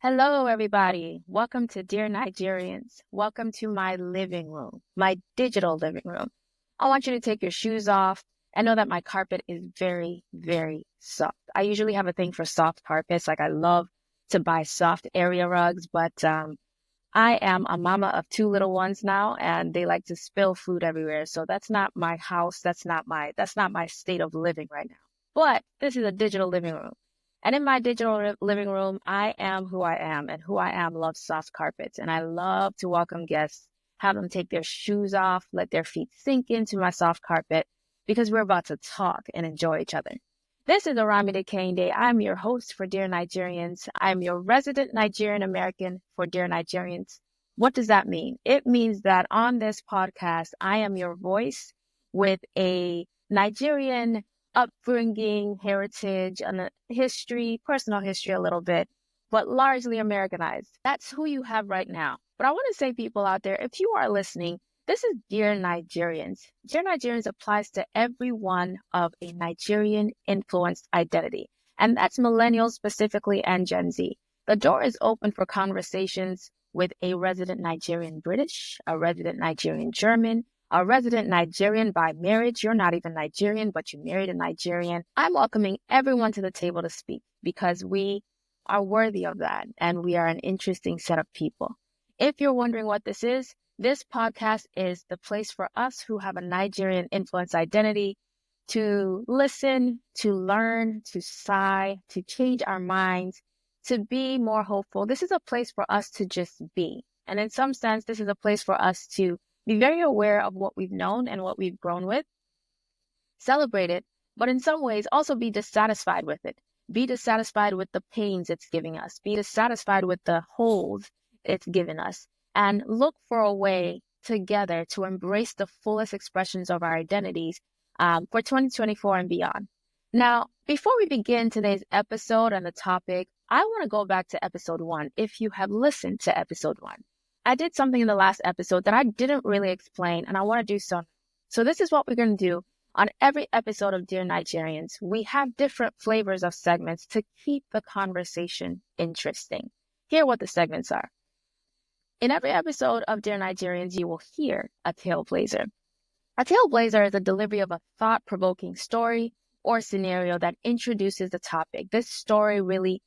Hello, everybody. Welcome to Dear Nigerians. Welcome to my living room, my digital living room. I want you to take your shoes off. I know that my carpet is very, very soft. I usually have a thing for soft carpets. Like I love to buy soft area rugs, but I am a mama of two little ones now, and they like to spill food everywhere. So that's not my house. That's not my state of living right now. But this is a digital living room. And in my digital living room, I am who I am, and who I am loves soft carpets. And I love to welcome guests, have them take their shoes off, let their feet sink into my soft carpet, because we're about to talk and enjoy each other. This is Aramide Kehinde. I'm your host for Dear Nigerians. I'm your resident Nigerian American for Dear Nigerians. What does that mean? It means that on this podcast, I am your voice with a Nigerian upbringing, heritage, and a history, personal history a little bit, but largely Americanized. That's who you have right now. But I want to say, people out there, if you are listening, this is Dear Nigerians. Dear Nigerians applies to every one of a Nigerian-influenced identity, and that's millennials specifically and Gen Z. The door is open for conversations with a resident Nigerian British, a resident Nigerian German, a resident Nigerian by marriage. You're not even Nigerian, but you married a Nigerian. I'm welcoming everyone to the table to speak because we are worthy of that, and we are an interesting set of people. If you're wondering what this podcast is the place for us who have a Nigerian influence identity to listen, to learn, to sigh, to change our minds, to be more hopeful. This is a place for us to just be. And in some sense, this is a place for us to be very aware of what we've known and what we've grown with, celebrate it, but in some ways also be dissatisfied with it. Be dissatisfied with the pains it's giving us. Be dissatisfied with the holes it's given us. And look for a way together to embrace the fullest expressions of our identities for 2024 and beyond. Now, before we begin today's episode and the topic, I want to go back to episode 1. If you have listened to episode 1, I did something in the last episode that I didn't really explain, and I want to do so. So this is what we're going to do. On every episode of Dear Nigerians, we have different flavors of segments to keep the conversation interesting. Here are what the segments are. In every episode of Dear Nigerians, you will hear a tailblazer. A tailblazer is a delivery of a thought-provoking story or scenario that introduces the topic. This story really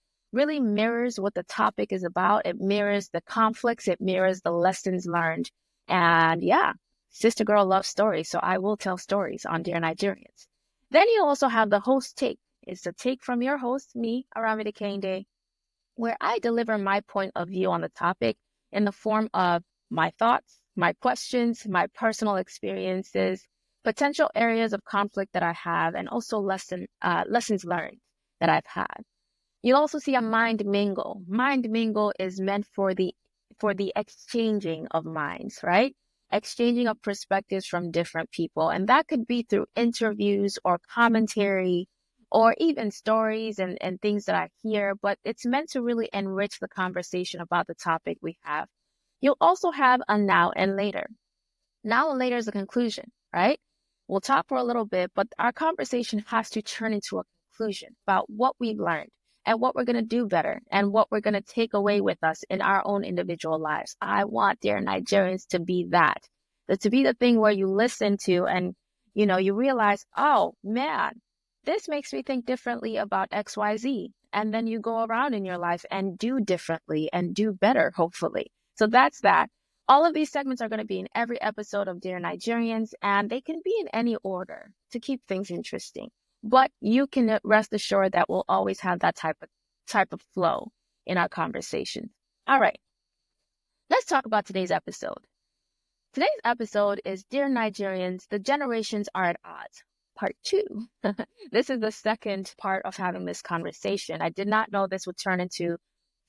mirrors what the topic is about. It mirrors the conflicts. It mirrors the lessons learned. And yeah, sister girl loves stories, so I will tell stories on Dear Nigerians. Then you also have the host take. It's the take from your host, me, Aramide Kehinde, where I deliver my point of view on the topic in the form of my thoughts, my questions, my personal experiences, potential areas of conflict that I have, and also lessons learned that I've had. You'll also see a mind mingle. Mind mingle is meant for the exchanging of minds, right? Exchanging of perspectives from different people. And that could be through interviews or commentary or even stories and things that I hear, but it's meant to really enrich the conversation about the topic we have. You'll also have a now and later. Now and later is a conclusion, right? We'll talk for a little bit, but our conversation has to turn into a conclusion about what we've learned and what we're going to do better and what we're going to take away with us in our own individual lives. I want Dear Nigerians to be that to be the thing where you listen to and, you realize, oh man, this makes me think differently about XYZ. And then you go around in your life and do differently and do better, hopefully. So that's that. All of these segments are going to be in every episode of Dear Nigerians, and they can be in any order to keep things interesting. But you can rest assured that we'll always have that type of flow in our conversation. All right, let's talk about today's episode. Today's episode is Dear Nigerians, the generations are at odds, part 2. This is the second part of having this conversation. I did not know this would turn into,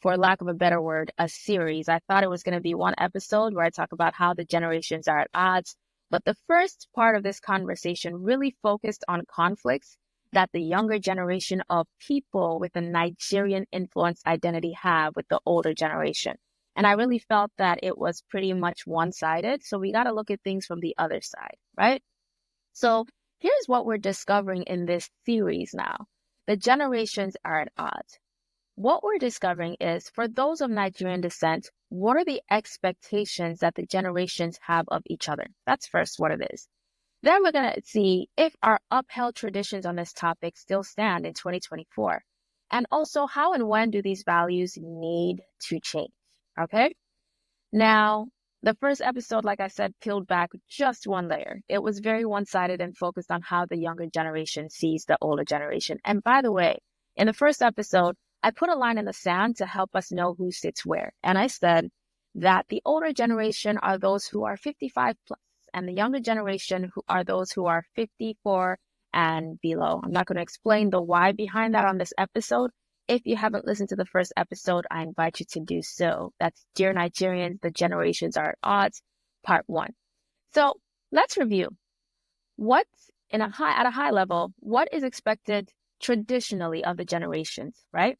for lack of a better word, a series. I thought it was going to be one episode where I talk about how the generations are at odds. But the first part of this conversation really focused on conflicts that the younger generation of people with a Nigerian influenced identity have with the older generation. And I really felt that it was pretty much one-sided. So we got to look at things from the other side, right? So here's what we're discovering in this series now. The generations are at odds. what we're discovering is for those of Nigerian descent, what are the expectations that the generations have of each other? That's first what it is. Then we're going to see if our upheld traditions on this topic still stand in 2024. And also, how and when do these values need to change? Okay. Now, the first episode, like I said, peeled back just one layer. It was very one-sided and focused on how the younger generation sees the older generation. And by the way, in the first episode, I put a line in the sand to help us know who sits where. And I said that the older generation are those who are 55 plus, and the younger generation who are those who are 54 and below. I'm not going to explain the why behind that on this episode. If you haven't listened to the first episode, I invite you to do so. That's Dear Nigerians, The Generations Are at Odds, Part 1. So let's review. At a high level, what is expected traditionally of the generations, right?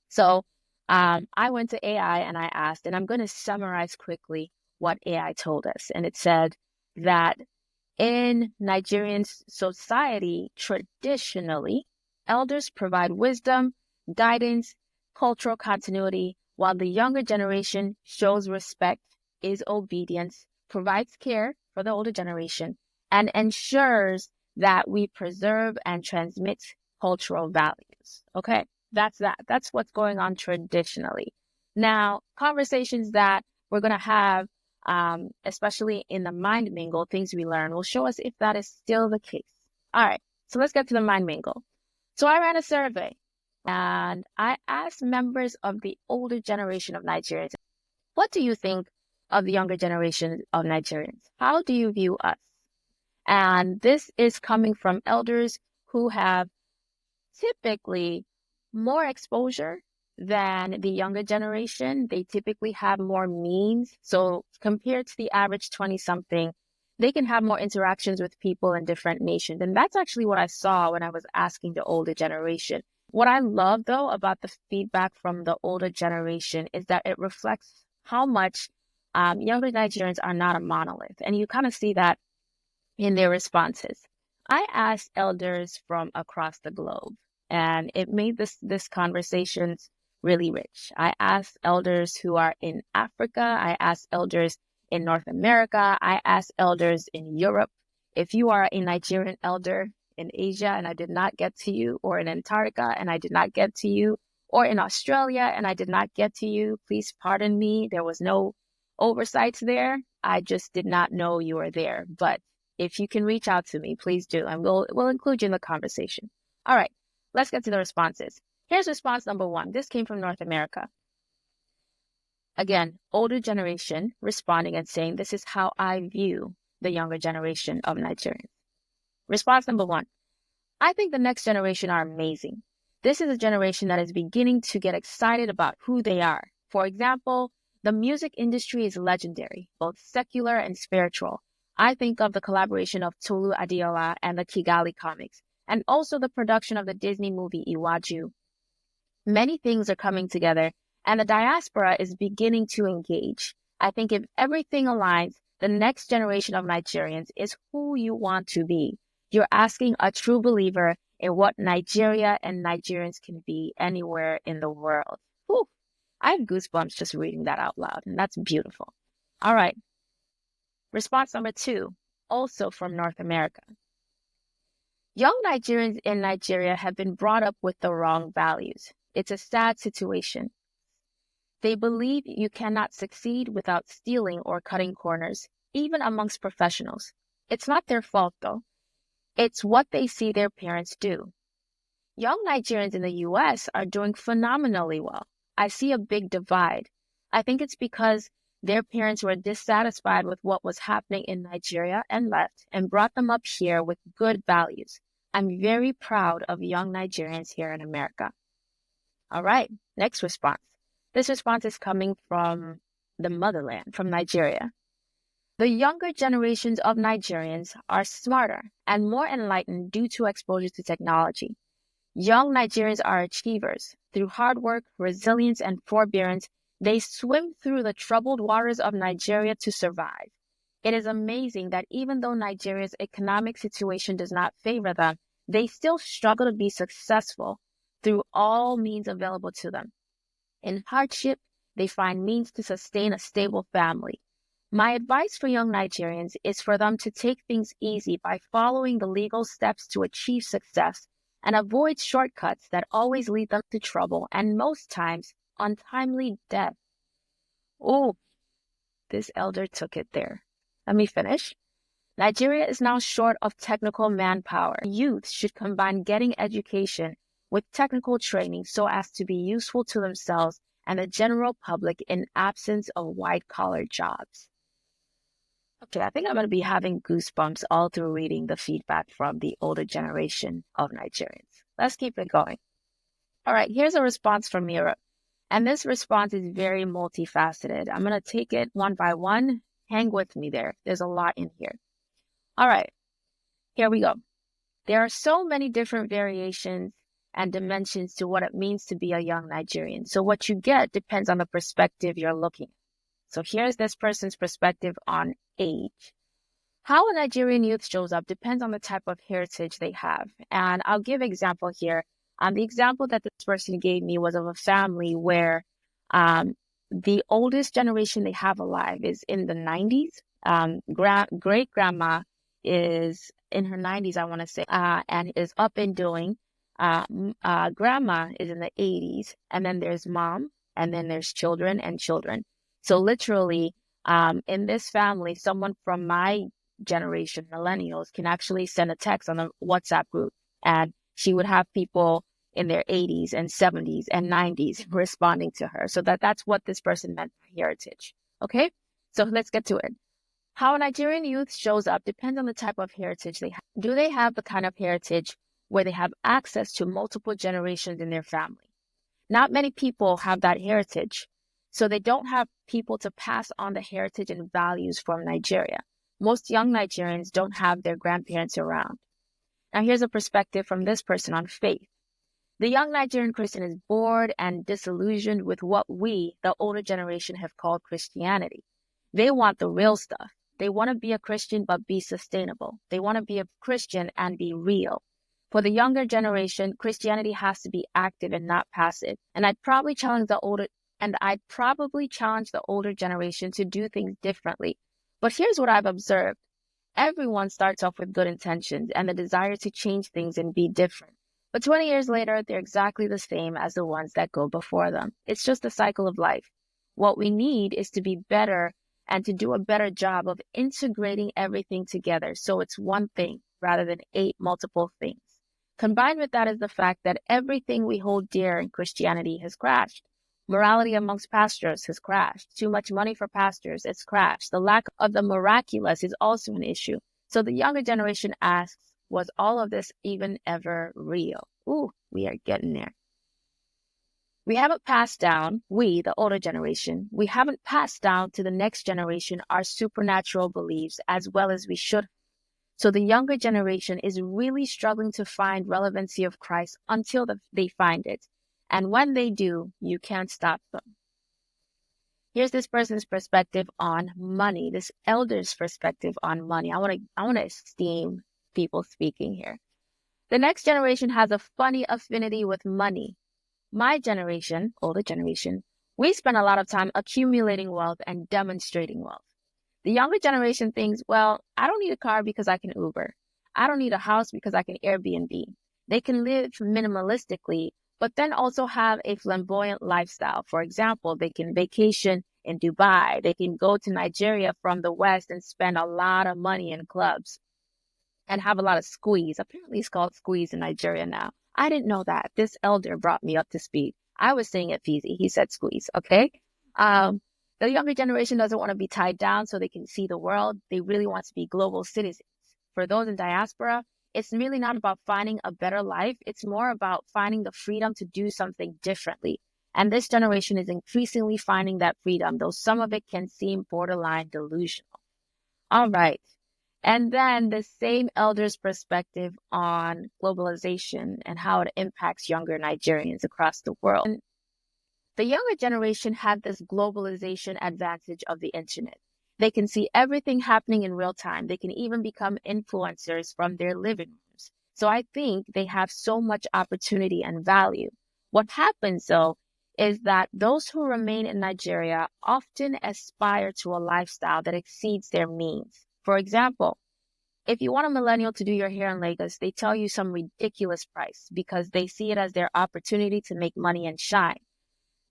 So I went to AI and I asked, and I'm going to summarize quickly what AI told us. And it said that in Nigerian society, traditionally, elders provide wisdom, guidance, cultural continuity, while the younger generation shows respect, is obedience, provides care for the older generation, and ensures that we preserve and transmit cultural values. Okay, that's that. That's what's going on traditionally. Now, conversations that we're going to have, especially in the mind mingle, things we learn will show us if that is still the case. All right, so let's get to the mind mingle. So I ran a survey and I asked members of the older generation of Nigerians, what do you think of the younger generation of Nigerians? How do you view us? And this is coming from elders who have typically more exposure than the younger generation. They typically have more means. So compared to the average 20-something, they can have more interactions with people in different nations. And that's actually what I saw when I was asking the older generation. What I love, though, about the feedback from the older generation is that it reflects how much younger Nigerians are not a monolith. And you kind of see that in their responses. I asked elders from across the globe, and it made this conversations really rich. I asked elders who are in Africa. I asked elders in North America. I asked elders in Europe. If you are a Nigerian elder in Asia and I did not get to you, or in Antarctica and I did not get to you, or in Australia and I did not get to you, please pardon me. There was no oversight there. I just did not know you were there. But if you can reach out to me, please do, and we'll include you in the conversation. All right, let's get to the responses. Here's response number 1. This came from North America. Again, older generation responding and saying, this is how I view the younger generation of Nigerians. Response number 1. I think the next generation are amazing. This is a generation that is beginning to get excited about who they are. For example, the music industry is legendary, both secular and spiritual. I think of the collaboration of Tolu Adeola and the Kigali comics, and also the production of the Disney movie Iwaju. Many things are coming together, and the diaspora is beginning to engage. I think if everything aligns, the next generation of Nigerians is who you want to be. You're asking a true believer in what Nigeria and Nigerians can be anywhere in the world. Whew. I have goosebumps just reading that out loud, and that's beautiful. All right. Response number 2, also from North America. Young Nigerians in Nigeria have been brought up with the wrong values. It's a sad situation. They believe you cannot succeed without stealing or cutting corners, even amongst professionals. It's not their fault, though. It's what they see their parents do. Young Nigerians in the U.S. are doing phenomenally well. I see a big divide. I think it's because their parents were dissatisfied with what was happening in Nigeria and left and brought them up here with good values. I'm very proud of young Nigerians here in America. All right, next response. This response is coming from the motherland, from Nigeria. The younger generations of Nigerians are smarter and more enlightened due to exposure to technology. Young Nigerians are achievers. Through hard work, resilience, and forbearance, they swim through the troubled waters of Nigeria to survive. It is amazing that even though Nigeria's economic situation does not favor them, they still struggle to be successful. through all means available to them. In hardship, they find means to sustain a stable family. My advice for young Nigerians is for them to take things easy by following the legal steps to achieve success and avoid shortcuts that always lead them to trouble and most times untimely death. Oh, this elder took it there. Let me finish. Nigeria is now short of technical manpower. Youth should combine getting education with technical training so as to be useful to themselves and the general public in absence of white-collar jobs. Okay, I think I'm going to be having goosebumps all through reading the feedback from the older generation of Nigerians. Let's keep it going. All right, here's a response from Europe. And this response is very multifaceted. I'm going to take it one by one. Hang with me there. There's a lot in here. All right, here we go. There are so many different variations and dimensions to what it means to be a young Nigerian. So what you get depends on the perspective you're looking at. So here's this person's perspective on age. How a Nigerian youth shows up depends on the type of heritage they have. And I'll give an example here. The example that this person gave me was of a family where the oldest generation they have alive is in the 90s. Great grandma is in her 90s, I want to say, and is up and doing. Grandma is in the 80s, and then there's mom, and then there's children and children. So literally, in this family, someone from my generation, millennials, can actually send a text on a WhatsApp group, and she would have people in their 80s and 70s and 90s responding to her. So that's what this person meant by heritage. Okay, so let's get to it. How a Nigerian youth shows up depends on the type of heritage they have. Do they have the kind of heritage where they have access to multiple generations in their family? Not many people have that heritage, so they don't have people to pass on the heritage and values from Nigeria. Most young Nigerians don't have their grandparents around. Now here's a perspective from this person on faith. The young Nigerian Christian is bored and disillusioned with what we, the older generation, have called Christianity. They want the real stuff. They want to be a Christian but be sustainable. They want to be a Christian and be real. For the younger generation, Christianity has to be active and not passive. And I'd probably challenge the older generation to do things differently. But here's what I've observed. Everyone starts off with good intentions and the desire to change things and be different. But 20 years later, they're exactly the same as the ones that go before them. It's just the cycle of life. What we need is to be better and to do a better job of integrating everything together so it's one thing rather than 8 multiple things. Combined with that is the fact that everything we hold dear in Christianity has crashed. Morality amongst pastors has crashed. Too much money for pastors, it's crashed. The lack of the miraculous is also an issue. So the younger generation asks, was all of this even ever real? Ooh, we are getting there. We haven't passed down, the older generation, we haven't passed down to the next generation our supernatural beliefs as well as we should. So the younger generation is really struggling to find relevancy of Christ until they find it. And when they do, you can't stop them. Here's this person's perspective on money, this elder's perspective on money. I want to esteem people speaking here. The next generation has a funny affinity with money. My generation, older generation, we spend a lot of time accumulating wealth and demonstrating wealth. The younger generation thinks, well, I don't need a car because I can Uber. I don't need a house because I can Airbnb. They can live minimalistically, but then also have a flamboyant lifestyle. For example, they can vacation in Dubai. They can go to Nigeria from the West and spend a lot of money in clubs and have a lot of squeeze. Apparently it's called squeeze in Nigeria now. I didn't know that. This elder brought me up to speed. I was saying it Feezy. He said squeeze, okay? The younger generation doesn't want to be tied down so they can see the world. They really want to be global citizens. For those in diaspora, it's really not about finding a better life. It's more about finding the freedom to do something differently. And this generation is increasingly finding that freedom, though some of it can seem borderline delusional. All right. And then the same elder's perspective on globalization and how it impacts younger Nigerians across the world. And the younger generation had this globalization advantage of the internet. They can see everything happening in real time. They can even become influencers from their living rooms. So I think they have so much opportunity and value. What happens though is that those who remain in Nigeria often aspire to a lifestyle that exceeds their means. For example, if you want a millennial to do your hair in Lagos, they tell you some ridiculous price because they see it as their opportunity to make money and shine.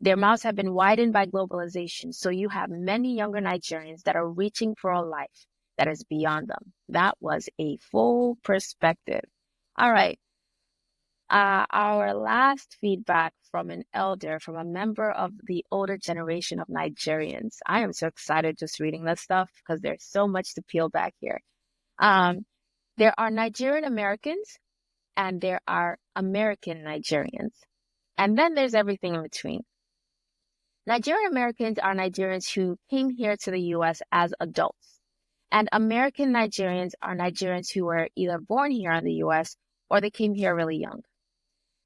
Their mouths have been widened by globalization, so you have many younger Nigerians that are reaching for a life that is beyond them. That was a full perspective. All right. Our last feedback from an elder, from a member of the older generation of Nigerians. I am so excited just reading this stuff because there's so much to peel back here. Um, there are Nigerian Americans and there are American Nigerians. And then there's everything in between. Nigerian Americans are Nigerians who came here to the US as adults. And American Nigerians are Nigerians who were either born here in the US or they came here really young.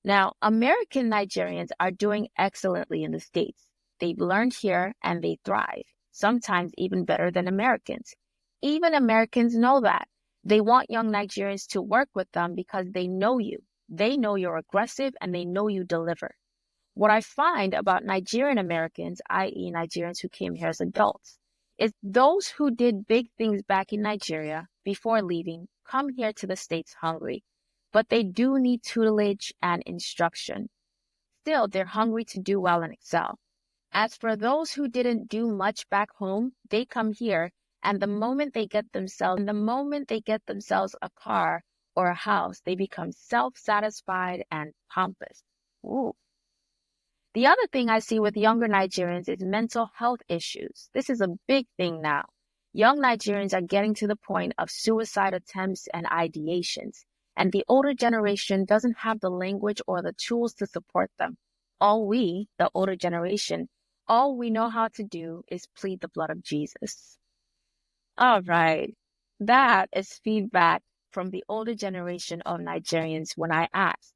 Now, American Nigerians are doing excellently in the States. They've learned here and they thrive, sometimes even better than Americans. Even Americans know that. They want young Nigerians to work with them because they know you. They know you're aggressive and they know you deliver. What I find about Nigerian Americans, i.e., Nigerians who came here as adults, is those who did big things back in Nigeria before leaving come here to the States hungry, but they do need tutelage and instruction. Still, they're hungry to do well and excel. As for those who didn't do much back home, they come here, and the moment they get themselves a car or a house, they become self-satisfied and pompous. Ooh. The other thing I see with younger Nigerians is mental health issues. This is a big thing now. Young Nigerians are getting to the point of suicide attempts and ideations, and the older generation doesn't have the language or the tools to support them. The older generation, all we know how to do is plead the blood of Jesus. All right. That is feedback from the older generation of Nigerians when I asked,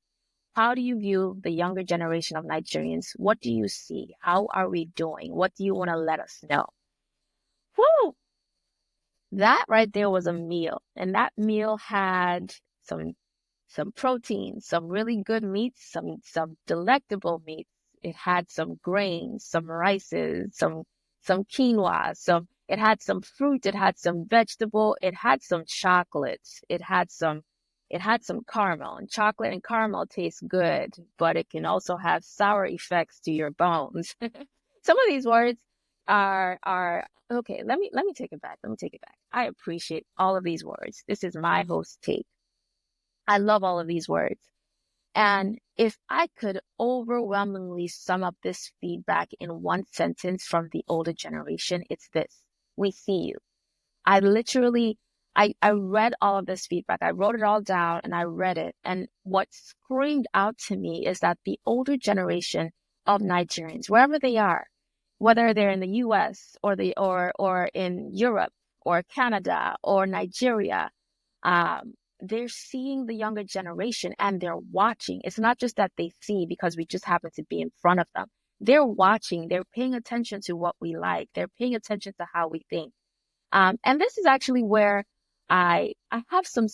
how do you view the younger generation of Nigerians? What do you see? How are we doing? What do you want to let us know? Whoo! That right there was a meal. And that meal had some protein, some really good meats, some delectable meats. It had some grains, some rices, some quinoa, it had some fruit, it had some vegetable, it had some chocolates, it had some caramel. And chocolate and caramel taste good, but it can also have sour effects to your bones. Some of these words are okay. Let me take it back. Let me take it back. I appreciate all of these words. This is my host take. I love all of these words. And if I could overwhelmingly sum up this feedback in one sentence from the older generation, it's this: we see you. I literally, I read all of this feedback. I wrote it all down and I read it. And what screamed out to me is that the older generation of Nigerians, wherever they are, whether they're in the US or in Europe or Canada or Nigeria, they're seeing the younger generation and they're watching. It's not just that they see because we just happen to be in front of them. They're watching. They're paying attention to what we like. They're paying attention to how we think. And this is actually where I have some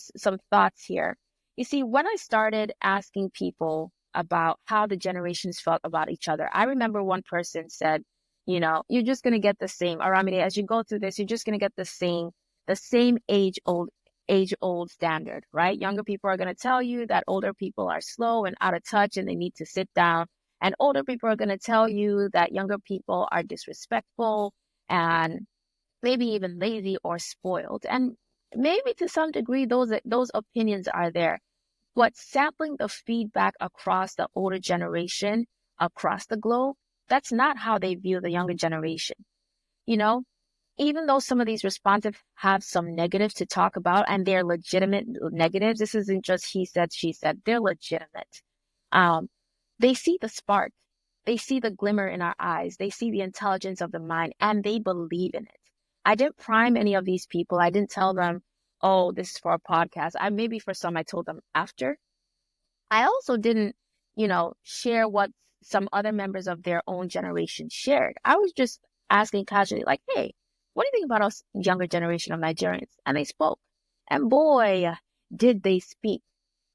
thoughts here. You see, when I started asking people about how the generations felt about each other, I remember one person said, you're just going to get the same, Aramide, as you go through this, you're just going to get the same age old standard, right? Younger people are going to tell you that older people are slow and out of touch and they need to sit down. And older people are going to tell you that younger people are disrespectful and maybe even lazy or spoiled. And maybe to some degree, those opinions are there. But sampling the feedback across the older generation, across the globe, that's not how they view the younger generation. Even though some of these responses have some negatives to talk about and they're legitimate negatives, this isn't just he said, she said, they're legitimate. They see the spark. They see the glimmer in our eyes. They see the intelligence of the mind and they believe in it. I didn't prime any of these people. I didn't tell them, oh, this is for a podcast. Maybe for some, I told them after. I also didn't, share what some other members of their own generation shared. I was just asking casually, like, hey, what do you think about us younger generation of Nigerians? And they spoke. And boy, did they speak.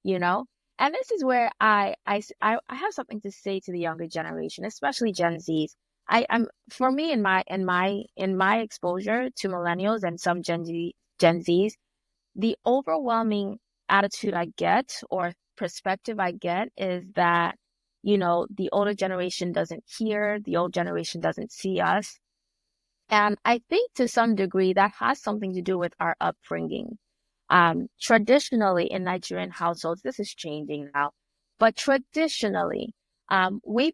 you know? And this is where I have something to say to the younger generation, especially Gen Zs. I'm for me in my exposure to millennials and some Gen Zs, the overwhelming attitude I get or perspective I get is that, the older generation doesn't hear, the old generation doesn't see us. And I think to some degree that has something to do with our upbringing. Traditionally in Nigerian households, this is changing now, but traditionally, we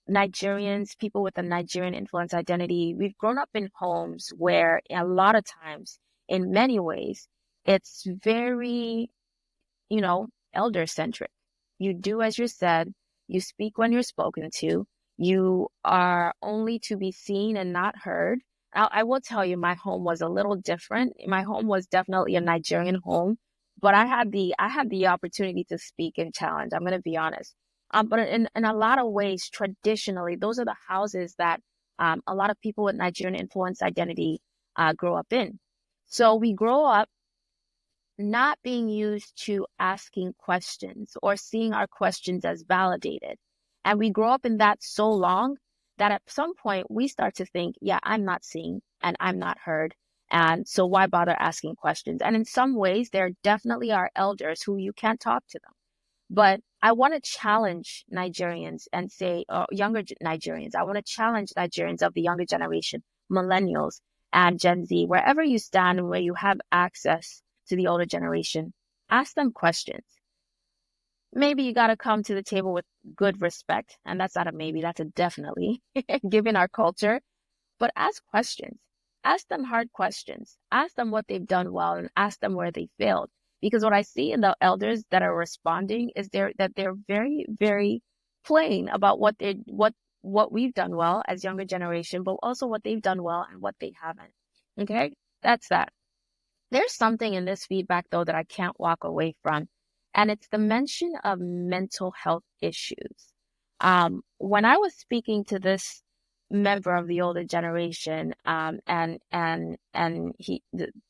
Nigerians, people with a Nigerian influence identity, we've grown up in homes where a lot of times, in many ways, it's very, elder centric. You do as you're said, you speak when you're spoken to, you are only to be seen and not heard. I will tell you, my home was a little different. My home was definitely a Nigerian home, but I had the opportunity to speak and challenge. I'm going to be honest. But in a lot of ways, traditionally, those are the houses that a lot of people with Nigerian influence identity grow up in. So we grow up not being used to asking questions or seeing our questions as validated. And we grow up in that so long that at some point we start to think, yeah, I'm not seen and I'm not heard. And so why bother asking questions? And in some ways, there definitely are elders who you can't talk to them. But I want to challenge Nigerians and say, younger Nigerians, I want to challenge Nigerians of the younger generation, millennials and Gen Z, wherever you stand and where you have access to the older generation, ask them questions. Maybe you got to come to the table with good respect. And that's not a maybe, that's a definitely, given our culture. But ask questions. Ask them hard questions. Ask them what they've done well and ask them where they failed. Because what I see in the elders that are responding is they're very, very plain about what we've done well as younger generation, but also what they've done well and what they haven't. Okay? That's that. There's something in this feedback, though, that I can't walk away from, and it's the mention of mental health issues. When I was speaking to this member of the older generation,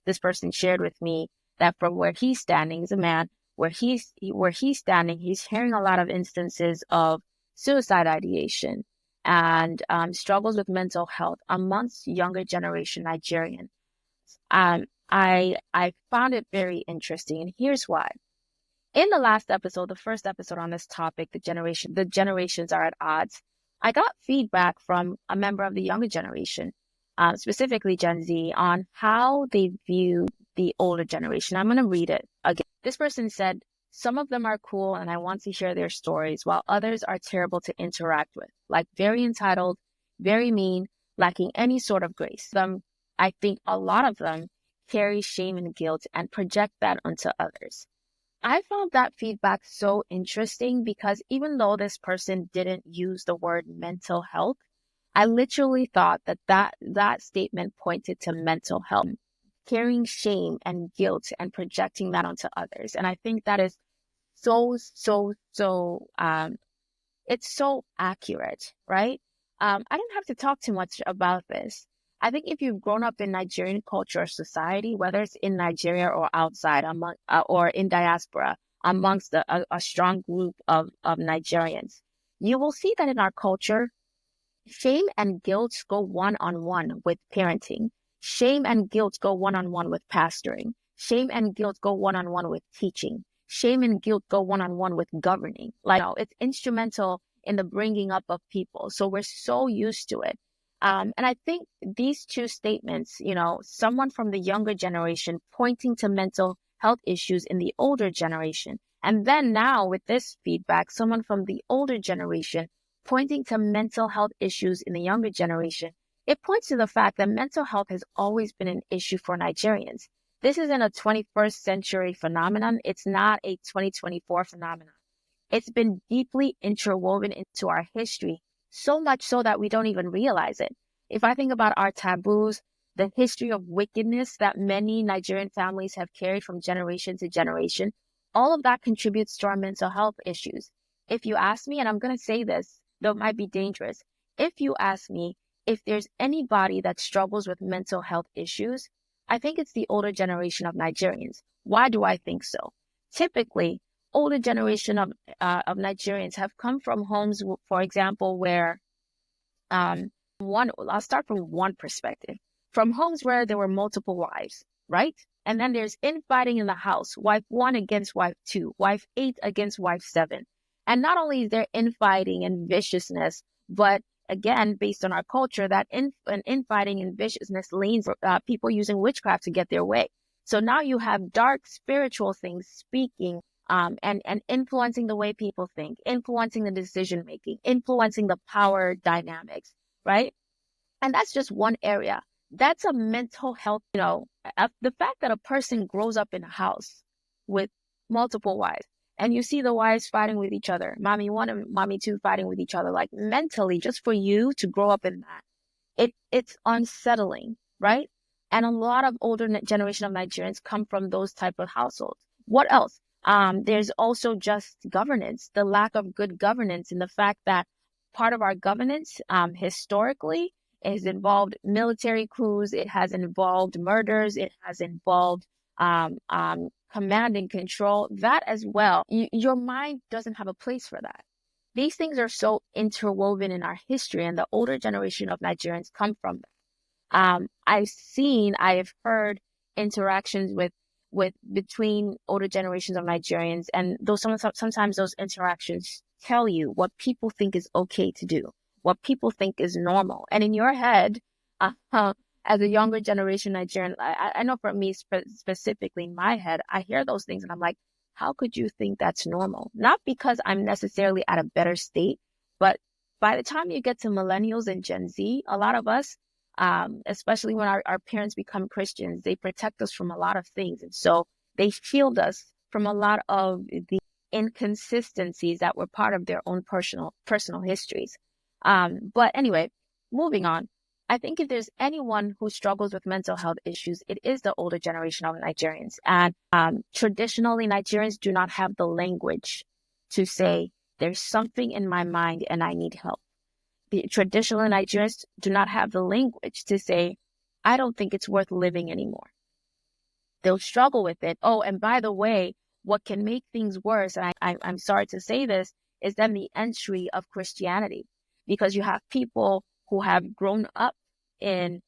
this person shared with me that from where he's standing, he's a man, where he's standing, he's hearing a lot of instances of suicide ideation and struggles with mental health amongst younger generation Nigerian. I found it very interesting, and here's why. In the last episode, the first episode on this topic, the generations are at odds. I got feedback from a member of the younger generation, specifically Gen Z, on how they view the older generation. I'm going to read it again. This person said, some of them are cool and I want to hear their stories, while others are terrible to interact with, like very entitled, very mean, lacking any sort of grace. I think a lot of them carry shame and guilt and project that onto others. I found that feedback so interesting because even though this person didn't use the word mental health, I literally thought that statement pointed to mental health, carrying shame and guilt and projecting that onto others. And I think that is so it's so accurate, right? I don't have to talk too much about this. I think if you've grown up in Nigerian culture or society, whether it's in Nigeria or outside, or in diaspora, amongst a strong group of Nigerians, you will see that in our culture, shame and guilt go one-on-one with parenting. Shame and guilt go one-on-one with pastoring. Shame and guilt go one-on-one with teaching. Shame and guilt go one-on-one with governing. Like, it's instrumental in the bringing up of people. So we're so used to it. And I think these two statements, someone from the younger generation pointing to mental health issues in the older generation, and then now with this feedback, someone from the older generation pointing to mental health issues in the younger generation, it points to the fact that mental health has always been an issue for Nigerians. This isn't a 21st century phenomenon. It's not a 2024 phenomenon. It's been deeply interwoven into our history, so much so that we don't even realize it. If I think about our taboos, the history of wickedness that many Nigerian families have carried from generation to generation, all of that contributes to our mental health issues. If you ask me, and I'm going to say this, though it might be dangerous, if you ask me if there's anybody that struggles with mental health issues, I think it's the older generation of Nigerians. Why do I think so? Typically, older generation of Nigerians have come from homes, for example, where I'll start from one perspective. From homes where there were multiple wives, right? And then there's infighting in the house, wife one against wife two, wife eight against wife seven. And not only is there infighting and viciousness, but again, based on our culture, that infighting and viciousness leans people using witchcraft to get their way. So now you have dark spiritual things speaking and influencing the way people think, influencing the decision making, influencing the power dynamics, right? And that's just one area. That's a mental health, the fact that a person grows up in a house with multiple wives and you see the wives fighting with each other, mommy one and mommy two fighting with each other, like mentally, just for you to grow up in that, it's unsettling, right? And a lot of older generation of Nigerians come from those type of households. What else? There's also just governance, the lack of good governance, and the fact that part of our governance historically has involved military coups, it has involved murders, it has involved command and control. That as well, your mind doesn't have a place for that. These things are so interwoven in our history, and the older generation of Nigerians come from them. I have heard interactions with between older generations of Nigerians, and sometimes those interactions tell you what people think is okay to do, what people think is normal, and in your head, as a younger generation Nigerian, I know for me specifically in my head, I hear those things and I'm like, how could you think that's normal? Not because I'm necessarily at a better state, but by the time you get to millennials and Gen Z, a lot of us, especially when our parents become Christians, they protect us from a lot of things. And so they shield us from a lot of the inconsistencies that were part of their own personal histories. But anyway, moving on. I think if there's anyone who struggles with mental health issues, it is the older generation of Nigerians. And traditionally, Nigerians do not have the language to say, there's something in my mind and I need help. The traditional Nigerians do not have the language to say, I don't think it's worth living anymore. They'll struggle with it. Oh, and by the way, what can make things worse, and I'm sorry to say this, is then the entry of Christianity. Because you have people who have grown up in,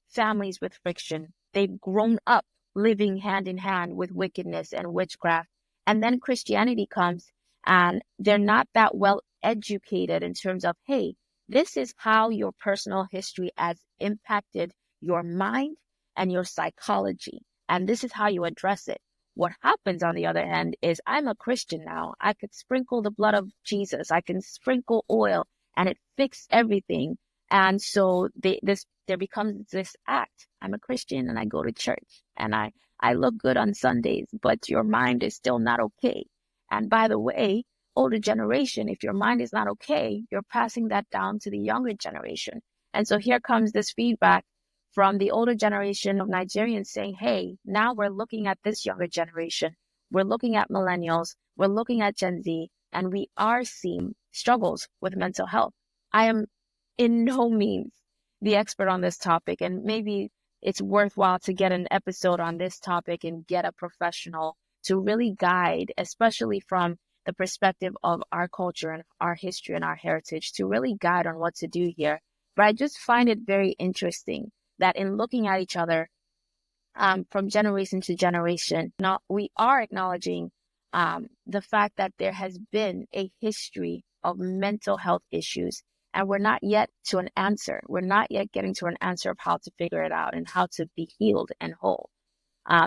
families with friction. They've grown up living hand in hand with wickedness and witchcraft. And then Christianity comes and they're not that well educated in terms of, hey, this is how your personal history has impacted your mind and your psychology. And this is how you address it. What happens, on the other hand, is I'm a Christian now. I could sprinkle the blood of Jesus. I can sprinkle oil and it fixes everything. And so there becomes this act. I'm a Christian and I go to church and I look good on Sundays, but your mind is still not okay. And by the way, older generation, if your mind is not okay, you're passing that down to the younger generation. And so here comes this feedback from the older generation of Nigerians saying, hey, now we're looking at this younger generation. We're looking at millennials. We're looking at Gen Z, and we are seeing struggles with mental health. I am in no means the expert on this topic, and maybe it's worthwhile to get an episode on this topic and get a professional to really guide, especially from the perspective of our culture and our history and our heritage, to really guide on what to do here. But I just find it very interesting that in looking at each other from generation to generation, now we are acknowledging the fact that there has been a history of mental health issues, and we're not yet to an answer. We're not yet getting to an answer of how to figure it out and how to be healed and whole.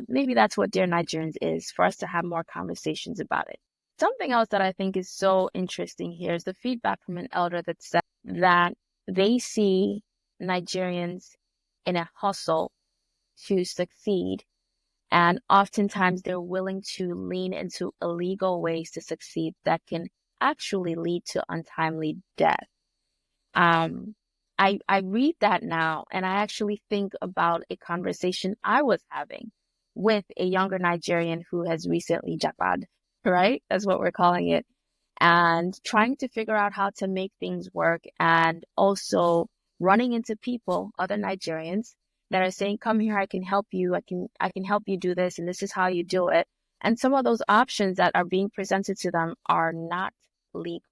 Maybe that's what Dear Nigerians is, for us to have more conversations about it. Something else that I think is so interesting here is the feedback from an elder that said that they see Nigerians in a hustle to succeed, and oftentimes they're willing to lean into illegal ways to succeed that can actually lead to untimely death. I read that now and I actually think about a conversation I was having with a younger Nigerian who has recently jabad, right? That's what we're calling it. And trying to figure out how to make things work, and also running into people, other Nigerians, that are saying, come here, I can help you. I can help you do this. And this is how you do it. And some of those options that are being presented to them are not legal.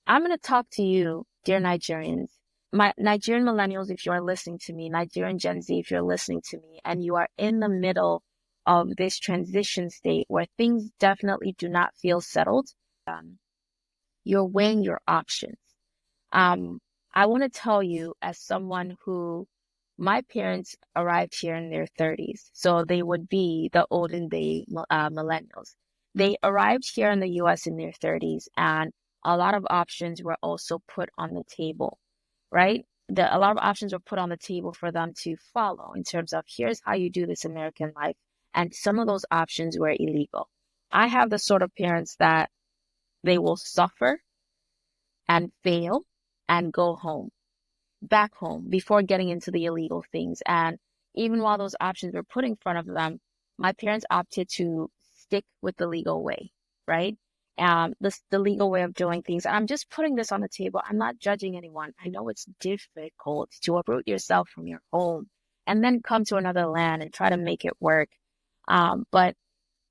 I'm going to talk to you, dear Nigerians, my Nigerian millennials, if you are listening to me, Nigerian Gen Z, if you're listening to me, and you are in the middle of this transition state where things definitely do not feel settled, you're weighing your options. I want to tell you, as someone who, my parents arrived here in their 30s, so they would be the olden day millennials. They arrived here in the US in their 30s, and a lot of options were also put on the table, right? A lot of options were put on the table for them to follow in terms of here's how you do this American life. And some of those options were illegal. I have the sort of parents that they will suffer and fail and go home, back home, before getting into the illegal things. And even while those options were put in front of them, my parents opted to stick with the legal way, right? The legal way of doing things. I'm just putting this on the table. I'm not judging anyone. I know it's difficult to uproot yourself from your home and then come to another land and try to make it work. But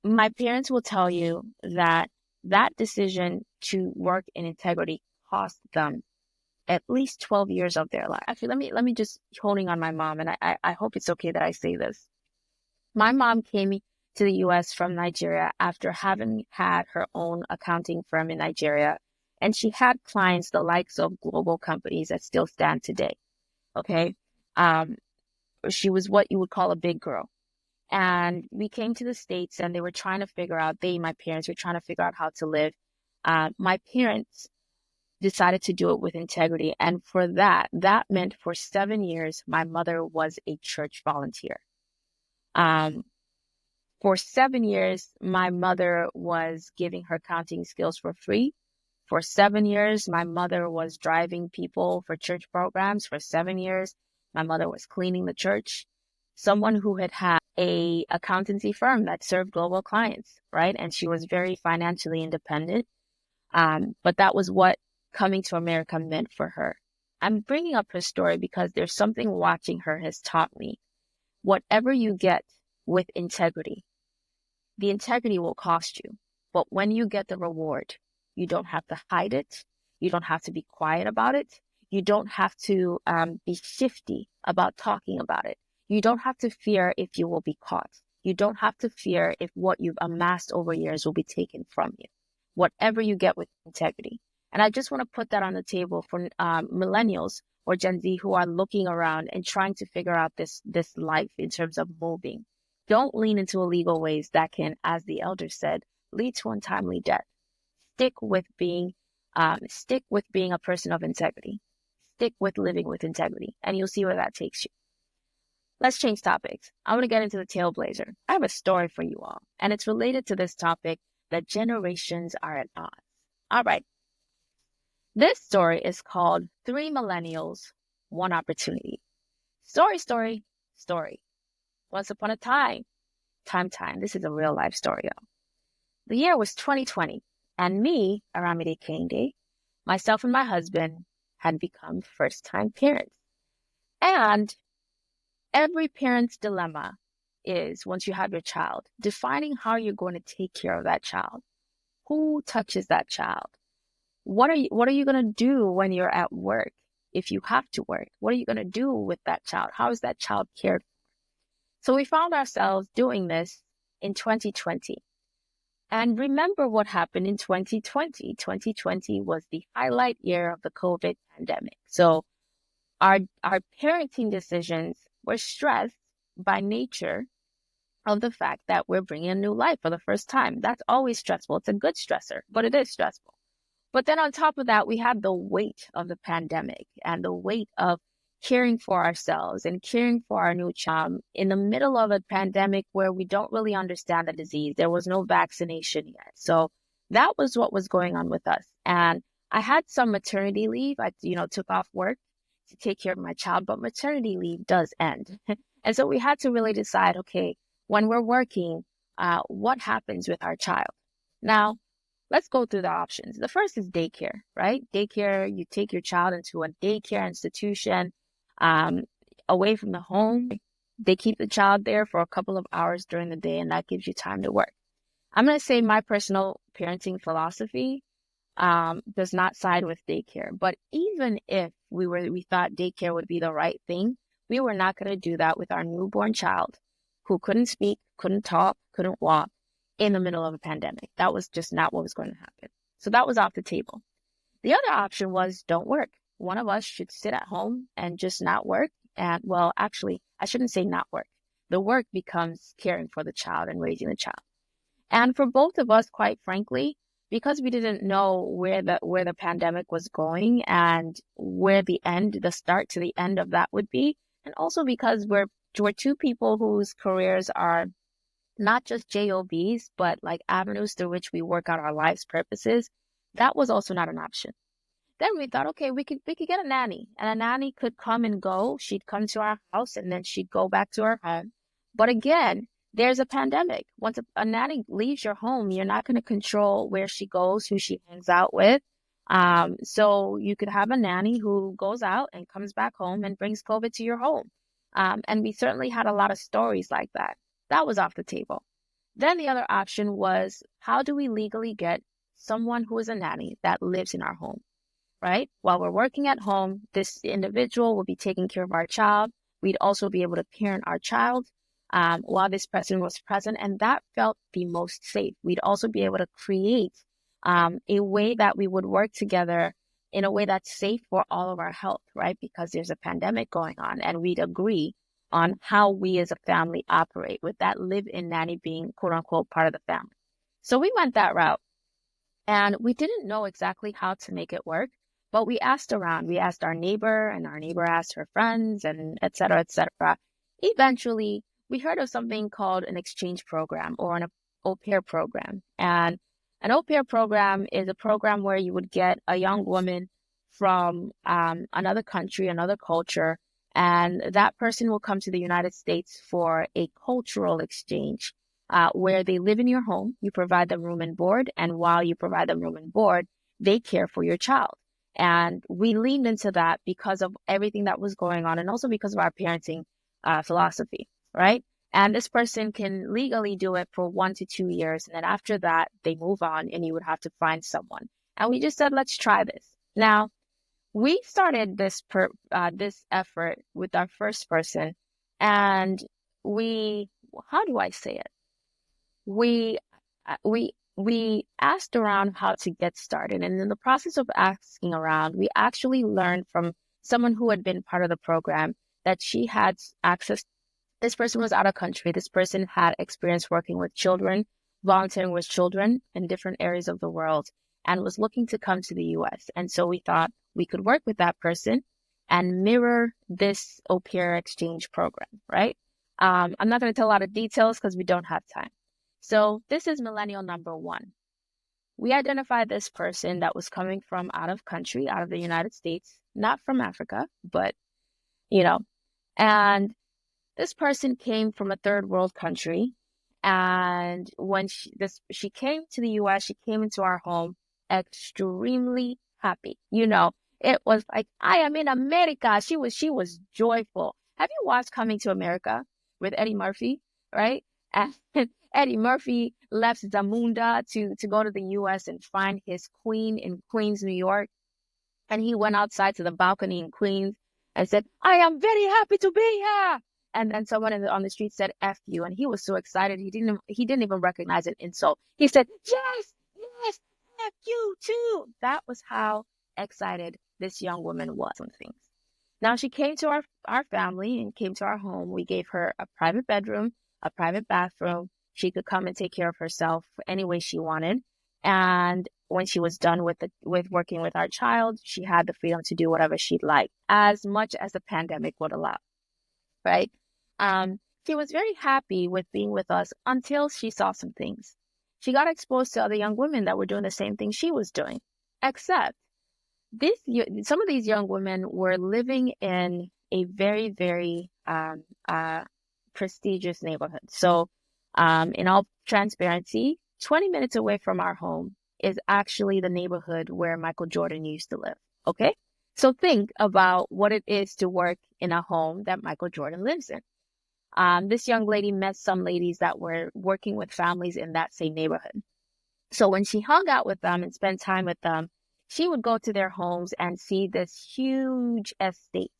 my parents will tell you that that decision to work in integrity cost them at least 12 years of their life. Actually, let me just honing on my mom, and I hope it's okay that I say this. My mom came to the US from Nigeria after having had her own accounting firm in Nigeria, and she had clients the likes of global companies that still stand today. Okay. She was what you would call a big girl. And we came to the States, and they were trying to figure out, my parents were trying to figure out how to live. My parents decided to do it with integrity. And for that meant for 7 years, my mother was a church volunteer. For 7 years, my mother was giving her counting skills for free. For 7 years, my mother was driving people for church programs. For 7 years, my mother was cleaning the church. Someone who had a accountancy firm that served global clients, right? And she was very financially independent. But that was what coming to America meant for her. I'm bringing up her story because there's something watching her has taught me. Whatever you get with integrity, the integrity will cost you. But when you get the reward, you don't have to hide it. You don't have to be quiet about it. You don't have to be shifty about talking about it. You don't have to fear if you will be caught. You don't have to fear if what you've amassed over years will be taken from you. Whatever you get with integrity. And I just want to put that on the table for millennials or Gen Z who are looking around and trying to figure out this life in terms of moving. Don't lean into illegal ways that can, as the elder said, lead to untimely death. Stick with being a person of integrity. Stick with living with integrity, and you'll see where that takes you. Let's change topics. I want to get into the tailblazer. I have a story for you all, and it's related to this topic that generations are at odds. All right. This story is called Three Millennials, One Opportunity. Story. Once upon a time. This is a real life story, y'all. The year was 2020, and me, Aramide Kehinde, myself and my husband had become first-time parents. And every parent's dilemma is, once you have your child, defining how you're going to take care of that child. Who touches that child? What are you going to do when you're at work? If you have to work, what are you going to do with that child? How is that child cared for? So we found ourselves doing this in 2020. And remember what happened in 2020. 2020 was the highlight year of the COVID pandemic. So our parenting decisions were stressed by nature of the fact that we're bringing a new life for the first time. That's always stressful. It's a good stressor, but it is stressful. But then on top of that, we had the weight of the pandemic and the weight of caring for ourselves and caring for our new child in the middle of a pandemic where we don't really understand the disease. There was no vaccination yet. So that was what was going on with us. And I had some maternity leave. I, took off work to take care of my child, but maternity leave does end. And so we had to really decide, okay, when we're working, what happens with our child? Now, let's go through the options. The first is daycare, right? Daycare, you take your child into a daycare institution away from the home. They keep the child there for a couple of hours during the day, and that gives you time to work. I'm going to say my personal parenting philosophy does not side with daycare. But even if we thought daycare would be the right thing, we were not going to do that with our newborn child who couldn't speak, couldn't talk, couldn't walk in the middle of a pandemic. That was just not what was going to happen. So that was off the table. The other option was don't work. One of us should sit at home and just not work. And well, actually, I shouldn't say not work. The work becomes caring for the child and raising the child. And for both of us, quite frankly, because we didn't know where the pandemic was going and where the start to the end of that would be, and also because we're two people whose careers are not just jobs, but like avenues through which we work out our life's purposes, that was also not an option. Then we thought, okay, we could get a nanny, and a nanny could come and go. She'd come to our house, and then she'd go back to her home. But again, there's a pandemic. Once a nanny leaves your home, you're not going to control where she goes, who she hangs out with. So you could have a nanny who goes out and comes back home and brings COVID to your home. And we certainly had a lot of stories like that. That was off the table. Then the other option was, how do we legally get someone who is a nanny that lives in our home? Right? While we're working at home, this individual will be taking care of our child. We'd also be able to parent our child while this person was present, and that felt the most safe. We'd also be able to create a way that we would work together in a way that's safe for all of our health, right? Because there's a pandemic going on, and we'd agree on how we as a family operate, with that live-in nanny being quote unquote part of the family. So we went that route. And we didn't know exactly how to make it work, but we asked around. We asked our neighbor, and our neighbor asked her friends, and et cetera, et cetera. Eventually, we heard of something called an exchange program or an au pair program. And an au pair program is a program where you would get a young woman from another country, another culture, and that person will come to the United States for a cultural exchange where they live in your home. You provide them room and board, and while you provide them room and board, they care for your child. And we leaned into that because of everything that was going on, and also because of our parenting philosophy, right? And this person can legally do it for 1 to 2 years, and then after that, they move on, and you would have to find someone. And we just said, let's try this. Now, we started this effort with our first person, and how do I say it? We we asked around how to get started, and in the process of asking around, we actually learned from someone who had been part of the program that she had access. This person was out of country. This person had experience working with children, volunteering with children in different areas of the world, and was looking to come to the US. And so we thought we could work with that person and mirror this au pair exchange program, right? I'm not going to tell a lot of details because we don't have time. So this is millennial number one. We identified this person that was coming from out of country, out of the United States, not from Africa, but, and this person came from a third world country. And when she came to the US, she came into our home extremely happy. It was like, I am in America. She was joyful. Have you watched Coming to America with Eddie Murphy, right? And Eddie Murphy left Zamunda to go to the US and find his queen in Queens, New York. And he went outside to the balcony in Queens and said, I am very happy to be here. And then someone on the street said, F you. And he was so excited. He didn't even recognize an insult. He said, yes, F you too. That was how excited this young woman was on things. Now she came to our family and came to our home. We gave her a private bedroom, a private bathroom. She could come and take care of herself any way she wanted. And when she was done with working with our child, she had the freedom to do whatever she'd like, as much as the pandemic would allow, right? She was very happy with being with us until she saw some things. She got exposed to other young women that were doing the same thing she was doing, except some of these young women were living in a very, very prestigious neighborhood. So in all transparency, 20 minutes away from our home is actually the neighborhood where Michael Jordan used to live. Okay? So think about what it is to work in a home that Michael Jordan lives in. This young lady met some ladies that were working with families in that same neighborhood. So when she hung out with them and spent time with them, she would go to their homes and see this huge estate.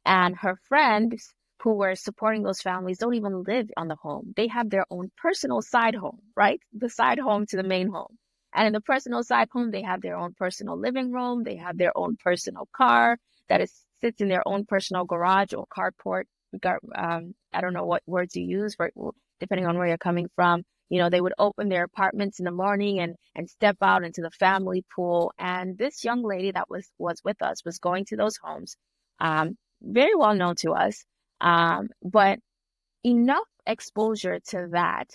And her friends who were supporting those families don't even live on the home. They have their own personal side home, right? The side home to the main home. And in the personal side home, they have their own personal living room. They have their own personal car that sits in their own personal garage or carport. I don't know what words you use for depending on where you're coming from. They would open their apartments in the morning and step out into the family pool. And this young lady that was with us was going to those homes, very well known to us, but enough exposure to that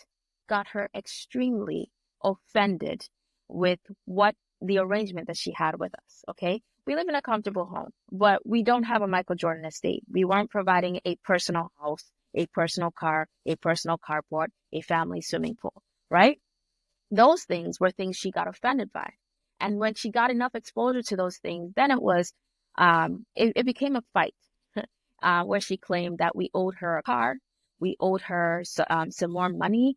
got her extremely offended with what the arrangement that she had with us. Okay. We live in a comfortable home, but we don't have a Michael Jordan estate. We weren't providing a personal house, a personal car, a personal carport, a family swimming pool, right? Those things were things she got offended by. And when she got enough exposure to those things, then it became a fight where she claimed that we owed her a car, we owed her some more money,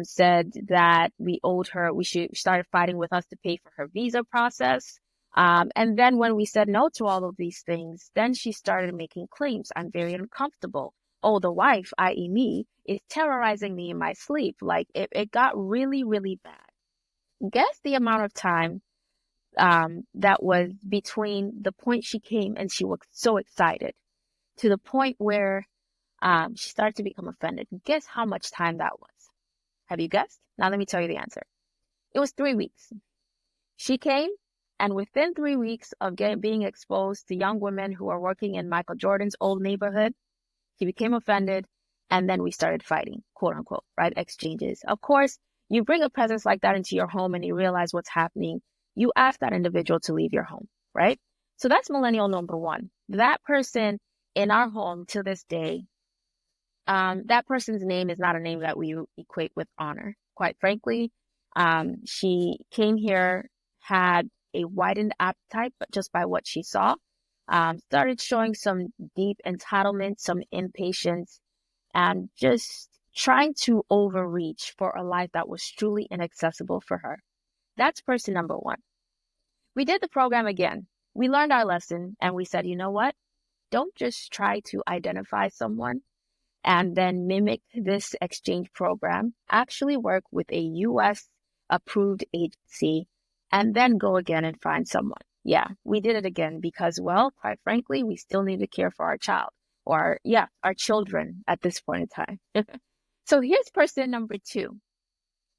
said that we owed her, she started fighting with us to pay for her visa process. And then when we said no to all of these things, then she started making claims. I'm very uncomfortable. Oh, the wife, i.e. me, is terrorizing me in my sleep. Like it got really, really bad. Guess the amount of time that was between the point she came and she was so excited to the point where she started to become offended. Guess how much time that was? Have you guessed? Now let me tell you the answer. It was 3 weeks. She came, and within 3 weeks of being exposed to young women who are working in Michael Jordan's old neighborhood, she became offended, and then we started fighting, quote unquote, right? Exchanges. Of course, you bring a presence like that into your home and you realize what's happening. You ask that individual to leave your home, right? So that's millennial number one. That person in our home to this day, that person's name is not a name that we equate with honor. Quite frankly, she came here, had a widened appetite, but just by what she saw, started showing some deep entitlement, some impatience, and just trying to overreach for a life that was truly inaccessible for her. That's person number one. We did the program again. We learned our lesson and we said, you know what? Don't just try to identify someone and then mimic this exchange program. Actually work with a US approved agency and then go again and find someone. Yeah, we did it again because, well, quite frankly, we still need to care for our child or, our children at this point in time. So here's person number two,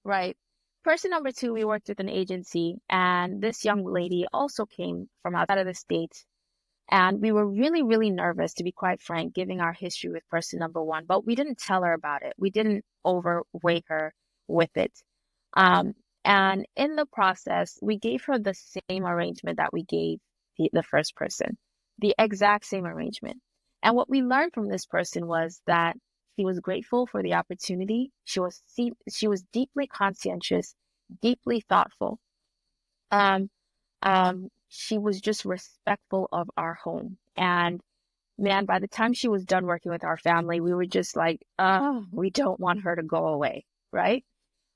right? Person number two, we worked with an agency, and this young lady also came from outside of the state. And we were really, really nervous, to be quite frank, giving our history with person number one, but we didn't tell her about it. We didn't overweight her with it. And in the process, we gave her the same arrangement that we gave the first person, the exact same arrangement. And what we learned from this person was that she was grateful for the opportunity. She was deeply conscientious, deeply thoughtful. Um, she was just respectful of our home. And man, by the time she was done working with our family, we were just like, oh, we don't want her to go away, right?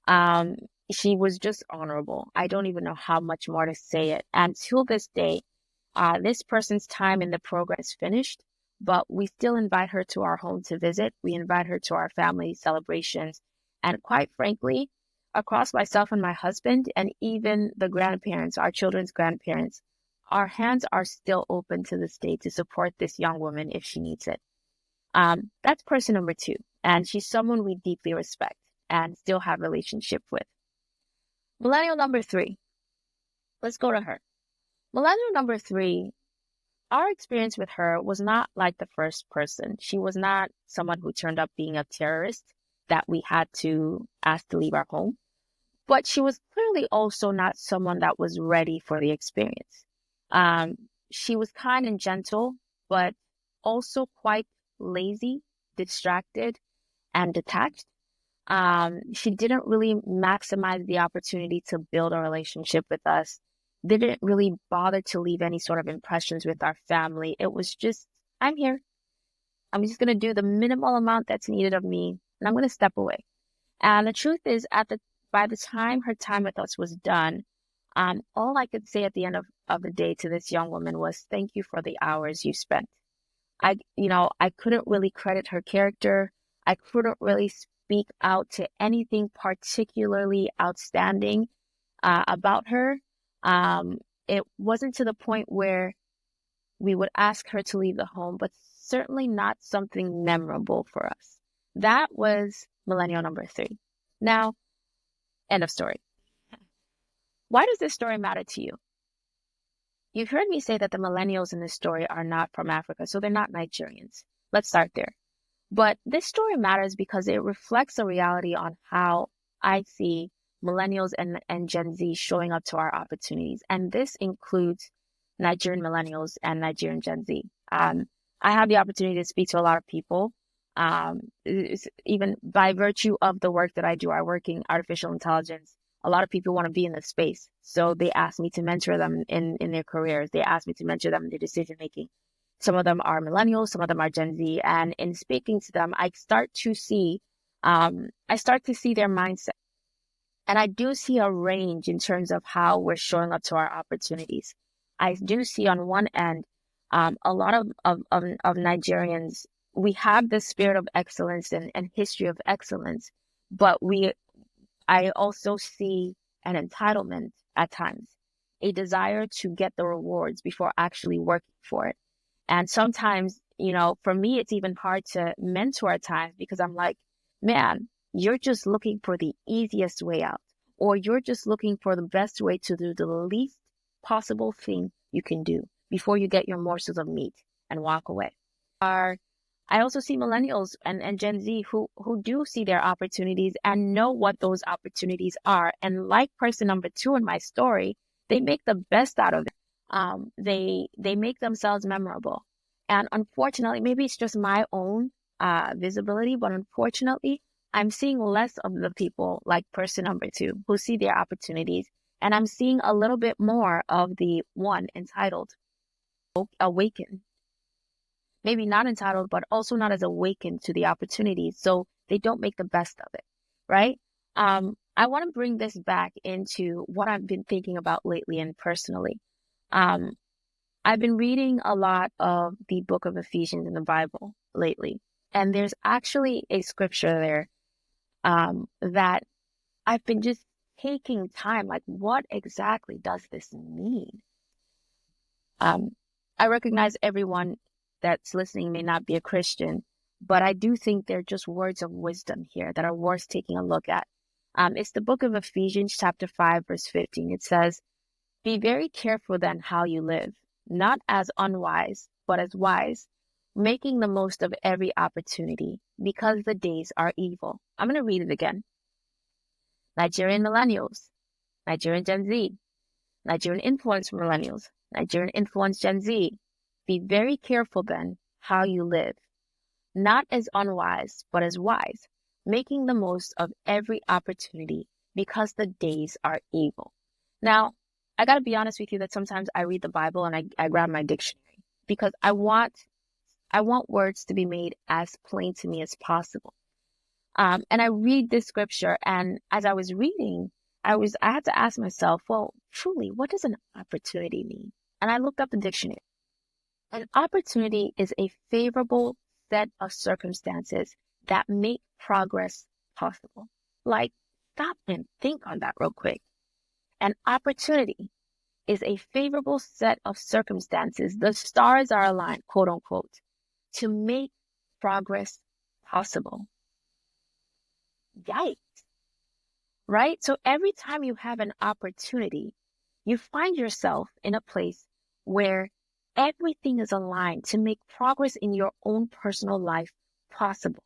Um, she was just honorable. I don't even know how much more to say it. And till this day, this person's time in the program is finished, but we still invite her to our home to visit. We invite her to our family celebrations. And quite frankly, across myself and my husband, and even the grandparents, our children's grandparents, our hands are still open to this day to support this young woman if she needs it. That's person number two. And she's someone we deeply respect and still have a relationship with. Millennial number three. Let's go to her. Millennial number three, our experience with her was not like the first person. She was not someone who turned up being a terrorist that we had to ask to leave our home. But she was clearly also not someone that was ready for the experience. She was kind and gentle, but also quite lazy, distracted, and detached. She didn't really maximize the opportunity to build a relationship with us. Didn't really bother to leave any sort of impressions with our family. It was just, I'm here. I'm just going to do the minimal amount that's needed of me, and I'm going to step away. And the truth is, by the time her time with us was done, all I could say at the end of the day to this young woman was, thank you for the hours you spent. I couldn't really credit her character. I couldn't really speak out to anything particularly outstanding about her. It wasn't to the point where we would ask her to leave the home, but certainly not something memorable for us. That was millennial number 3. Now, end of story. Why does this story matter to you? You've heard me say that the millennials in this story are not from Africa, so they're not Nigerians. Let's start there. But this story matters because it reflects a reality on how I see millennials and Gen Z showing up to our opportunities. And this includes Nigerian millennials and Nigerian Gen Z. I have the opportunity to speak to a lot of people. Even by virtue of the work that I do, I work in artificial intelligence. A lot of people want to be in this space. So they ask me to mentor them in their careers. They ask me to mentor them in their decision making. Some of them are millennials, some of them are Gen Z. And in speaking to them, I start to see their mindset. And I do see a range in terms of how we're showing up to our opportunities. I do see on one end, a lot of Nigerians, we have this spirit of excellence and history of excellence, but I also see an entitlement at times, a desire to get the rewards before actually working for it. And sometimes, for me, it's even hard to mentor at times because I'm like, man, you're just looking for the easiest way out, or you're just looking for the best way to do the least possible thing you can do before you get your morsels of meat and walk away. I also see millennials and Gen Z who do see their opportunities and know what those opportunities are. And like person number 2 in my story, they make the best out of it. They make themselves memorable. And unfortunately, maybe it's just my own visibility, but unfortunately, I'm seeing less of the people like person number 2 who see their opportunities. And I'm seeing a little bit more of the one entitled, awaken. Maybe not entitled, but also not as awakened to the opportunities. So they don't make the best of it, right? I want to bring this back into what I've been thinking about lately and personally. I've been reading a lot of the book of Ephesians in the Bible lately. And there's actually a scripture there that I've been just taking time, like, what exactly does this mean? I recognize everyone that's listening may not be a Christian, but I do think they're just words of wisdom here that are worth taking a look at. It's the book of Ephesians, chapter 5, verse 15. It says, "Be very careful then how you live, not as unwise, but as wise, making the most of every opportunity, because the days are evil." I'm going to read it again. Nigerian millennials, Nigerian Gen Z, Nigerian-influenced millennials, Nigerian-influenced Gen Z. Be very careful then how you live, not as unwise, but as wise, making the most of every opportunity, because the days are evil. Now, I got to be honest with you that sometimes I read the Bible and I grab my dictionary because I want words to be made as plain to me as possible. And I read this scripture, and as I was reading, I had to ask myself, well, truly, what does an opportunity mean? And I looked up the dictionary. An opportunity is a favorable set of circumstances that make progress possible. Like, stop and think on that real quick. An opportunity is a favorable set of circumstances. The stars are aligned, quote unquote, to make progress possible. Yikes. Right? So every time you have an opportunity, you find yourself in a place where everything is aligned to make progress in your own personal life possible.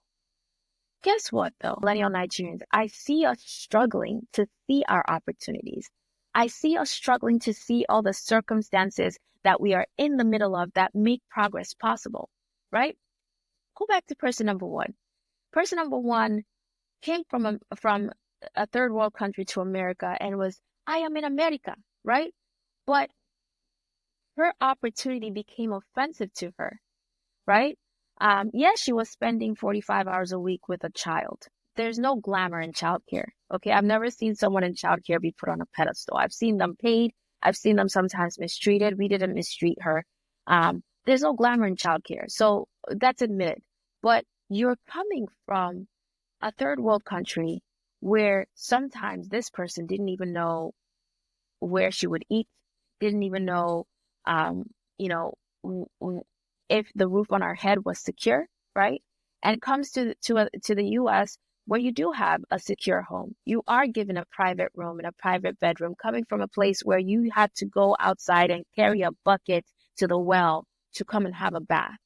Guess what, though, millennial Nigerians? I see us struggling to see our opportunities. I see us struggling to see all the circumstances that we are in the middle of that make progress possible, right? Go back to person number 1. Person number 1 came from a third world country to America and was, I am in America, right? But her opportunity became offensive to her, right? Yes, she was spending 45 hours a week with a child. There's no glamour in childcare. Okay. I've never seen someone in childcare be put on a pedestal. I've seen them paid. I've seen them sometimes mistreated. We didn't mistreat her. There's no glamour in childcare. So that's admitted. But you're coming from a third world country where sometimes this person didn't even know where she would eat, didn't even know, um, you know, if the roof on our head was secure, right? And it comes to the U.S. where you do have a secure home. You are given a private room and a private bedroom, coming from a place where you had to go outside and carry a bucket to the well to come and have a bath,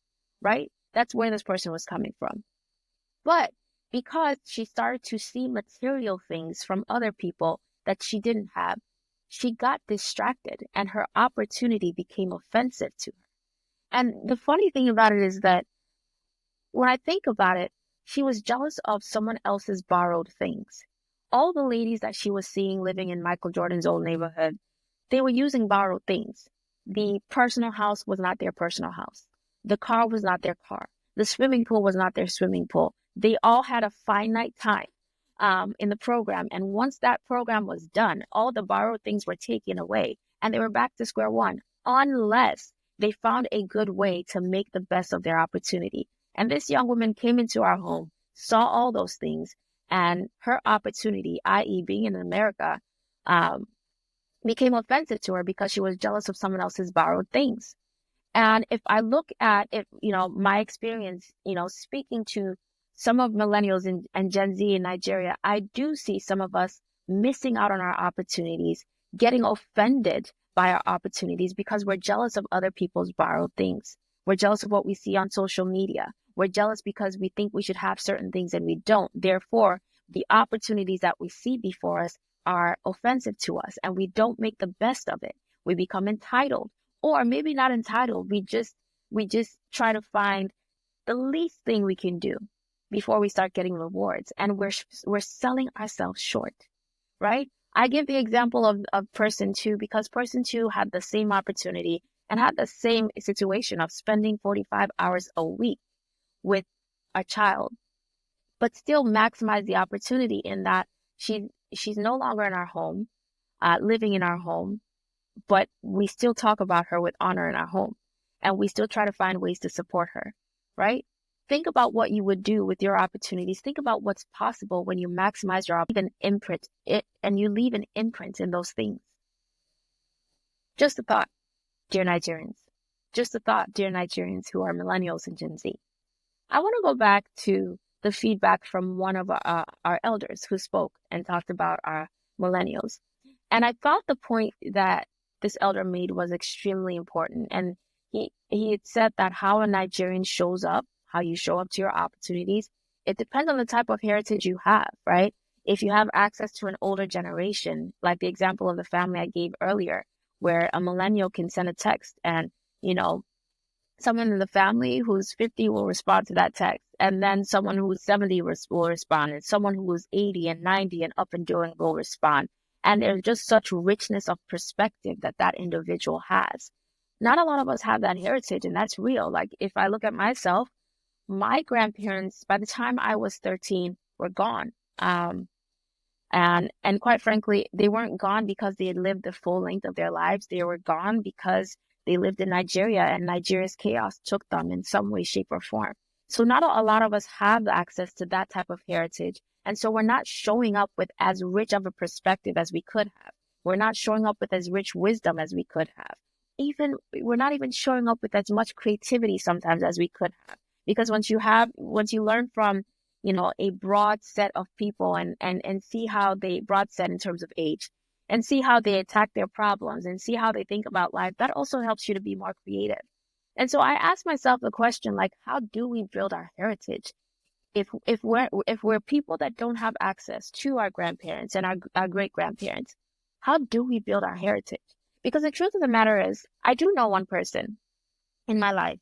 right? That's where this person was coming from. But because she started to see material things from other people that she didn't have, she got distracted and her opportunity became offensive to her. And the funny thing about it is that when I think about it, she was jealous of someone else's borrowed things. All the ladies that she was seeing living in Michael Jordan's old neighborhood, they were using borrowed things. The personal house was not their personal house. The car was not their car. The swimming pool was not their swimming pool. They all had a finite time in the program. And once that program was done, all the borrowed things were taken away and they were back to square one, unless they found a good way to make the best of their opportunity. And this young woman came into our home, saw all those things, and her opportunity, i.e., being in America, um, became offensive to her because she was jealous of someone else's borrowed things. And if I look at it, my experience, speaking to some of millennials and Gen Z in Nigeria, I do see some of us missing out on our opportunities, getting offended by our opportunities because we're jealous of other people's borrowed things. We're jealous of what we see on social media. We're jealous because we think we should have certain things and we don't. Therefore, the opportunities that we see before us are offensive to us and we don't make the best of it. We become entitled, or maybe not entitled. We just try to find the least thing we can do before we start getting rewards, and we're selling ourselves short, right? I give the example of person two because person two had the same opportunity and had the same situation of spending 45 hours a week with a child, but still maximize the opportunity in that she's no longer in our home, living in our home, but we still talk about her with honor in our home and we still try to find ways to support her, right? Think about what you would do with your opportunities. Think about what's possible when you maximize your imprint and you leave an imprint in those things. Just a thought, dear Nigerians. Just a thought, dear Nigerians who are millennials and Gen Z. I want to go back to the feedback from one of our elders who spoke and talked about our millennials. And I thought the point that this elder made was extremely important. And he had said that how a Nigerian shows up, how you show up to your opportunities, it depends on the type of heritage you have, right? If you have access to an older generation, like the example of the family I gave earlier, where a millennial can send a text and, you know, someone in the family who's 50 will respond to that text, and then someone who's 70 will respond, and someone who's 80 and 90 and up and doing will respond. And there's just such richness of perspective that that individual has. Not a lot of us have that heritage, and that's real. Like if I look at myself, my grandparents, by the time I was 13, were gone. And quite frankly, they weren't gone because they had lived the full length of their lives. They were gone because they lived in Nigeria and Nigeria's chaos took them in some way, shape, or form. So not a lot of us have access to that type of heritage. And so we're not showing up with as rich of a perspective as we could have. We're not showing up with as rich wisdom as we could have. Even we're not even showing up with as much creativity sometimes as we could have. Because once you learn from a broad set of people and see how they broad set in terms of age and see how they attack their problems and see how they think about life, that also helps you to be more creative. And so I ask myself the question, like, how do we build our heritage? If we're people that don't have access to our grandparents and our great grandparents, how do we build our heritage? Because the truth of the matter is, I do know one person in my life,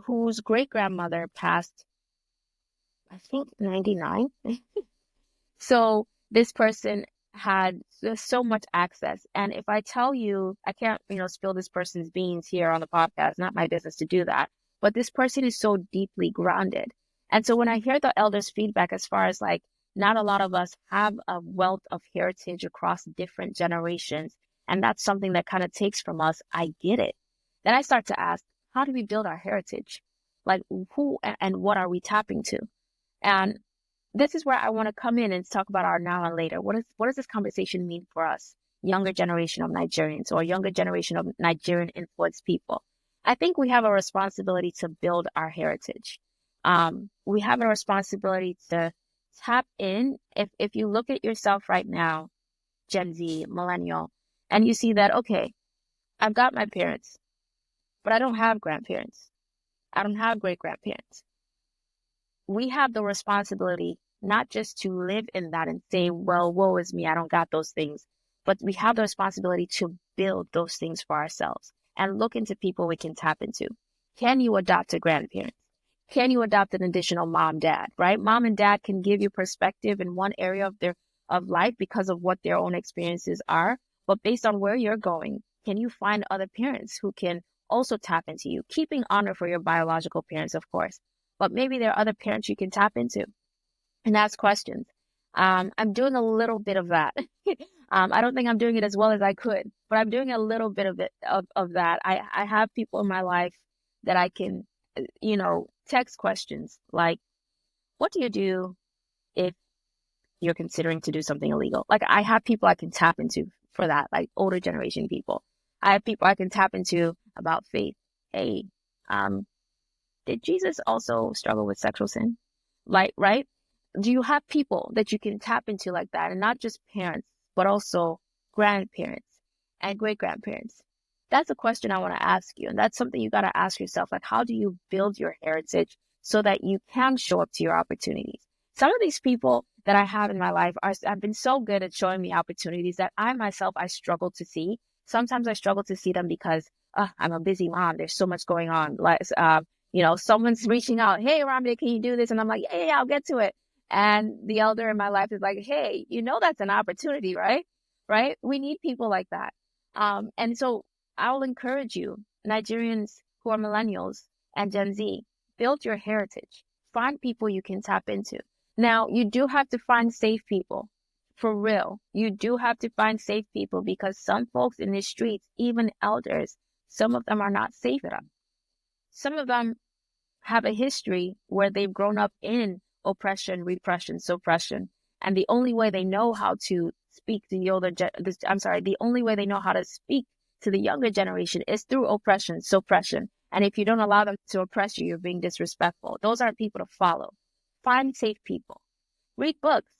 whose great grandmother passed, I think 99. So this person had so much access. And if I tell you, I can't, spill this person's beans here on the podcast, not my business to do that. but this person is so deeply grounded. And so when I hear the elders' feedback, as far as like, not a lot of us have a wealth of heritage across different generations, and that's something that kind of takes from us, I get it. Then I start to ask, how do we build our heritage? Like, who and what are we tapping to? And this is where I want to come in and talk about our now and later. What does this conversation mean for us, younger generation of Nigerians or younger generation of Nigerian-influenced people? I think we have a responsibility to build our heritage. We have a responsibility to tap in. If you look at yourself right now, Gen Z, millennial, and you see that, okay, I've got my parents, but I don't have grandparents. I don't have great grandparents. We have the responsibility not just to live in that and say, well, woe is me, I don't got those things, but we have the responsibility to build those things for ourselves and look into people we can tap into. Can you adopt a grandparent? Can you adopt an additional mom, dad, right? Mom and dad can give you perspective in one area of life because of what their own experiences are. But based on where you're going, can you find other parents who can also tap into you? Keeping honor for your biological parents, of course, but maybe there are other parents you can tap into and ask questions. I'm doing a little bit of that. I don't think I'm doing it as well as I could, but I'm doing a little bit of it of that. I have people in my life that I can, text questions like, what do you do if you're considering to do something illegal? Like, I have people I can tap into for that, like older generation people. I have people I can tap into about faith. Hey, did Jesus also struggle with sexual sin? Like, right? Do you have people that you can tap into like that? And not just parents, but also grandparents and great grandparents. That's a question I want to ask you. And that's something you got to ask yourself. Like, how do you build your heritage so that you can show up to your opportunities? Some of these people that I have in my life have been so good at showing me opportunities that I struggle to see. Sometimes I struggle to see them because I'm a busy mom. There's so much going on. Like, someone's reaching out, hey, Aramide, can you do this? And I'm like, yeah, I'll get to it. And the elder in my life is like, hey, that's an opportunity, right? Right? We need people like that. And so I'll encourage you, Nigerians who are millennials and Gen Z, build your heritage. Find people you can tap into. Now, you do have to find safe people. For real. You do have to find safe people because some folks in the streets, even elders, some of them are not safe enough. Some of them have a history where they've grown up in oppression, repression, suppression. And the only way they know how to speak to the only way they know how to speak to the younger generation is through oppression, suppression. And if you don't allow them to oppress you, you're being disrespectful. Those are people to follow. Find safe people. Read books.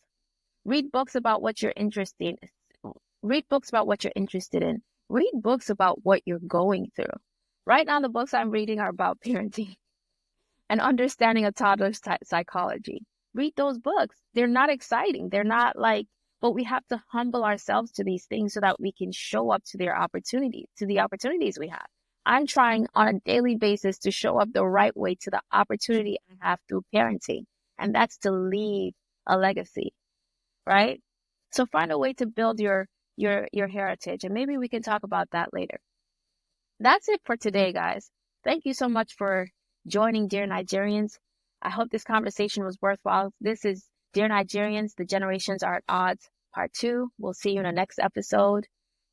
Read books about what you're interested in. Read books about what you're interested in. Read books about what you're going through. Right now, the books I'm reading are about parenting and understanding a toddler's psychology. Read those books. They're not exciting. They're not like, but we have to humble ourselves to these things so that we can show up to the opportunities we have. I'm trying on a daily basis to show up the right way to the opportunity I have through parenting. And that's to leave a legacy, right? So find a way to build your heritage, and maybe we can talk about that later. That's it for today, guys. Thank you so much for joining Dear Nigerians. I hope this conversation was worthwhile. This is Dear Nigerians, The Generations Are at Odds, Part 2. We'll see you in the next episode,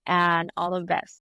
and all the best.